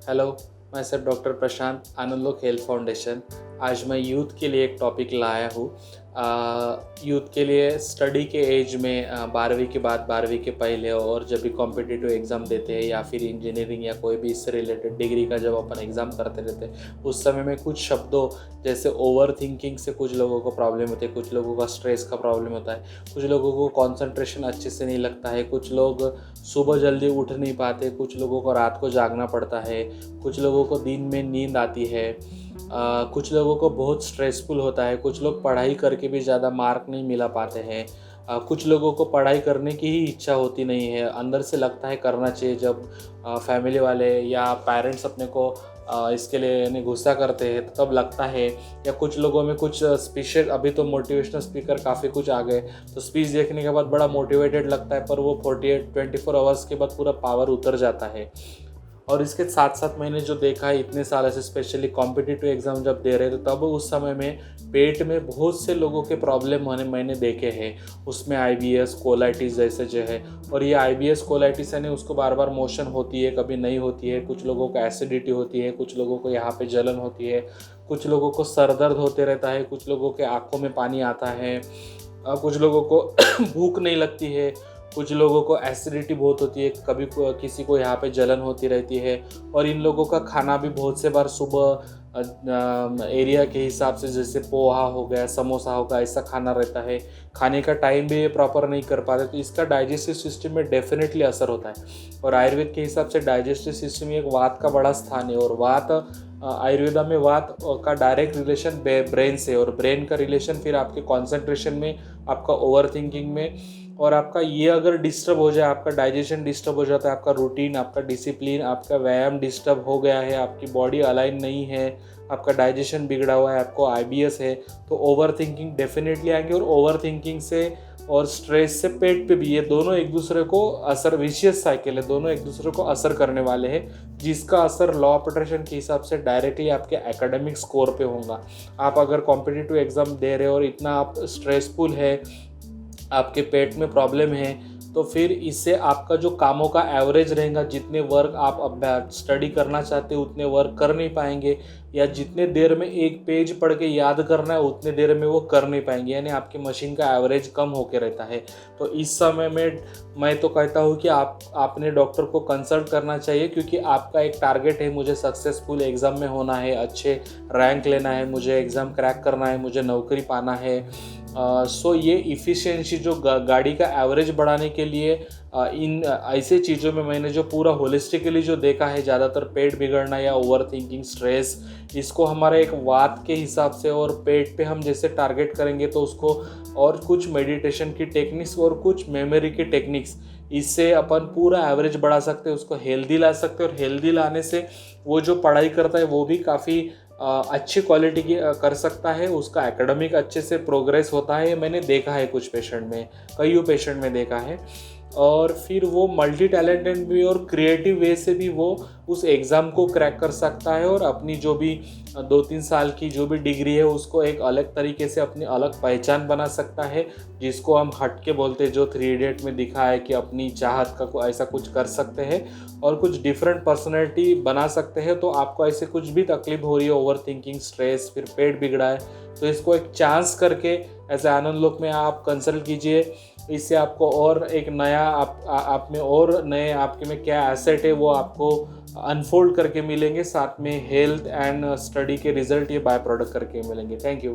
Hello, मैं sir doctor प्रशांत, आनंदलोक health foundation. आज मैं यूथ के लिए एक टॉपिक लाया हूँ। यूथ के लिए स्टडी के एज में 12वीं के बाद 12वीं के पहले और जब भी कॉम्पिटिटिव एग्ज़ाम देते हैं या फिर इंजीनियरिंग या कोई भी इससे रिलेटेड डिग्री का जब अपन एग्ज़ाम करते रहते हैं, उस समय में कुछ शब्दों जैसे ओवर थिंकिंग से कुछ लोगों को प्रॉब्लम होती है, कुछ लोगों का स्ट्रेस का प्रॉब्लम होता है, कुछ लोगों को कंसंट्रेशन अच्छे से नहीं लगता है, कुछ लोग सुबह जल्दी उठ नहीं पाते, कुछ लोगों को रात को जागना पड़ता है, कुछ लोगों को दिन में नींद आती है, कुछ लोगों को बहुत स्ट्रेसफुल होता है, कुछ लोग पढ़ाई करके भी ज़्यादा मार्क नहीं मिला पाते हैं, कुछ लोगों को पढ़ाई करने की ही इच्छा होती नहीं है, अंदर से लगता है करना चाहिए। जब फैमिली वाले या पेरेंट्स अपने को इसके लिए यानी गुस्सा करते हैं तब लगता है। या कुछ लोगों में कुछ स्पीचेस, अभी तो मोटिवेशनल स्पीकर काफ़ी कुछ आ गए, तो स्पीच देखने के बाद बड़ा मोटिवेटेड लगता है, पर वो 24 आवर्स के बाद पूरा पावर उतर जाता है। और इसके साथ साथ मैंने जो देखा है इतने साल से, स्पेशली कॉम्पिटिटिव एग्ज़ाम जब दे रहे थे तब उस समय में पेट में बहुत से लोगों के प्रॉब्लम मैंने देखे हैं। उसमें IBS कोलाइटिस जैसे जो है, और ये IBS कोलाइटिस यानी उसको बार बार मोशन होती है, कभी नहीं होती है, कुछ लोगों को एसिडिटी होती है, कुछ लोगों को यहाँ पे जलन होती है, कुछ लोगों को सर दर्द होते रहता है, कुछ लोगों के आँखों में पानी आता है, कुछ लोगों को भूख नहीं लगती है, कुछ लोगों को एसिडिटी बहुत होती है, कभी किसी को यहाँ पे जलन होती रहती है। और इन लोगों का खाना भी बहुत से बार सुबह एरिया के हिसाब से, जैसे पोहा हो गया, समोसा हो गया, ऐसा खाना रहता है, खाने का टाइम भी ये प्रॉपर नहीं कर पाते, तो इसका डाइजेस्टिव सिस्टम में डेफिनेटली असर होता है। और आयुर्वेद के हिसाब से डाइजेस्टिव सिस्टम में एक वात का बड़ा स्थान है, और वात आयुर्वेदा में वात का डायरेक्ट रिलेशन ब्रेन से, और ब्रेन का रिलेशन फिर आपके कॉन्सेंट्रेशन में, आपका ओवर थिंकिंग में। और आपका ये अगर डिस्टर्ब हो जाए, आपका डाइजेशन डिस्टर्ब हो जाता है, आपका रूटीन, आपका डिसिप्लिन, आपका व्यायाम डिस्टर्ब हो गया है, आपकी बॉडी अलाइन नहीं है, आपका डाइजेशन बिगड़ा हुआ है, आपको IBS है, तो ओवर थिंकिंग डेफिनेटली आएंगे। और ओवर थिंकिंग से और स्ट्रेस से पेट पे भी, ये दोनों एक दूसरे को असर, विशियस साइकिल है, दोनों एक दूसरे को असर करने वाले हैं, जिसका असर लॉ ऑफ अट्रैक्शन के हिसाब से डायरेक्टली आपके एकेडमिक स्कोर पे होगा। आप अगर कॉम्पिटिटिव एग्जाम दे रहे हो और इतना आप स्ट्रेसफुल है, आपके पेट में प्रॉब्लम है, तो फिर इससे आपका जो कामों का एवरेज रहेगा, जितने वर्क आप अभ्यास स्टडी करना चाहते हो उतने वर्क कर नहीं पाएंगे, या जितने देर में एक पेज पढ़ के याद करना है उतने देर में वो कर नहीं पाएंगे, यानी आपकी मशीन का एवरेज कम होकर रहता है। तो इस समय में मैं तो कहता हूँ कि आपने डॉक्टर को कंसल्ट करना चाहिए, क्योंकि आपका एक टारगेट है, मुझे सक्सेसफुल एग्ज़ाम में होना है, अच्छे रैंक लेना है, मुझे एग्ज़ाम क्रैक करना है, मुझे नौकरी पाना है। सो ये इफ़िशिएंसी जो गाड़ी का एवरेज बढ़ाने के लिए इन ऐसे चीज़ों में मैंने जो पूरा होलिस्टिकली जो देखा है, ज़्यादातर पेट बिगड़ना या ओवर थिंकिंग, स्ट्रेस, इसको हमारा एक वात के हिसाब से और पेट पे हम जैसे टारगेट करेंगे तो उसको, और कुछ मेडिटेशन की टेक्निक्स और कुछ मेमोरी की टेक्निक्स, इससे अपन पूरा एवरेज बढ़ा सकते हैं, उसको हेल्दी ला सकते हैं। और हेल्दी लाने से वो जो पढ़ाई करता है वो भी काफ़ी अच्छी क्वालिटी की कर सकता है, उसका एकेडमिक अच्छे से प्रोग्रेस होता है। मैंने देखा है कुछ पेशेंट में, कईयों पेशेंट में देखा है। और फिर वो मल्टी टैलेंटेड भी और क्रिएटिव वे से भी वो उस एग्ज़ाम को क्रैक कर सकता है, और अपनी जो भी 2-3 साल की जो भी डिग्री है उसको एक अलग तरीके से अपनी अलग पहचान बना सकता है, जिसको हम हटके बोलते हैं, जो 3 इडियट में दिखा है कि अपनी चाहत का ऐसा कुछ कर सकते हैं और कुछ डिफरेंट पर्सनैलिटी बना सकते हैं। तो आपको ऐसे कुछ भी तकलीफ हो रही है, ओवर थिंकिंग, स्ट्रेस, फिर पेट बिगड़ा है, तो इसको एक चांस करके ऐसे आनंदलोक में आप कंसल्ट कीजिए। इससे आपको और एक नया आप में और नए आपके में क्या एसेट है वो आपको अनफोल्ड करके मिलेंगे, साथ में हेल्थ एंड स्टडी के रिजल्ट ये बाय प्रोडक्ट करके मिलेंगे। Thank you.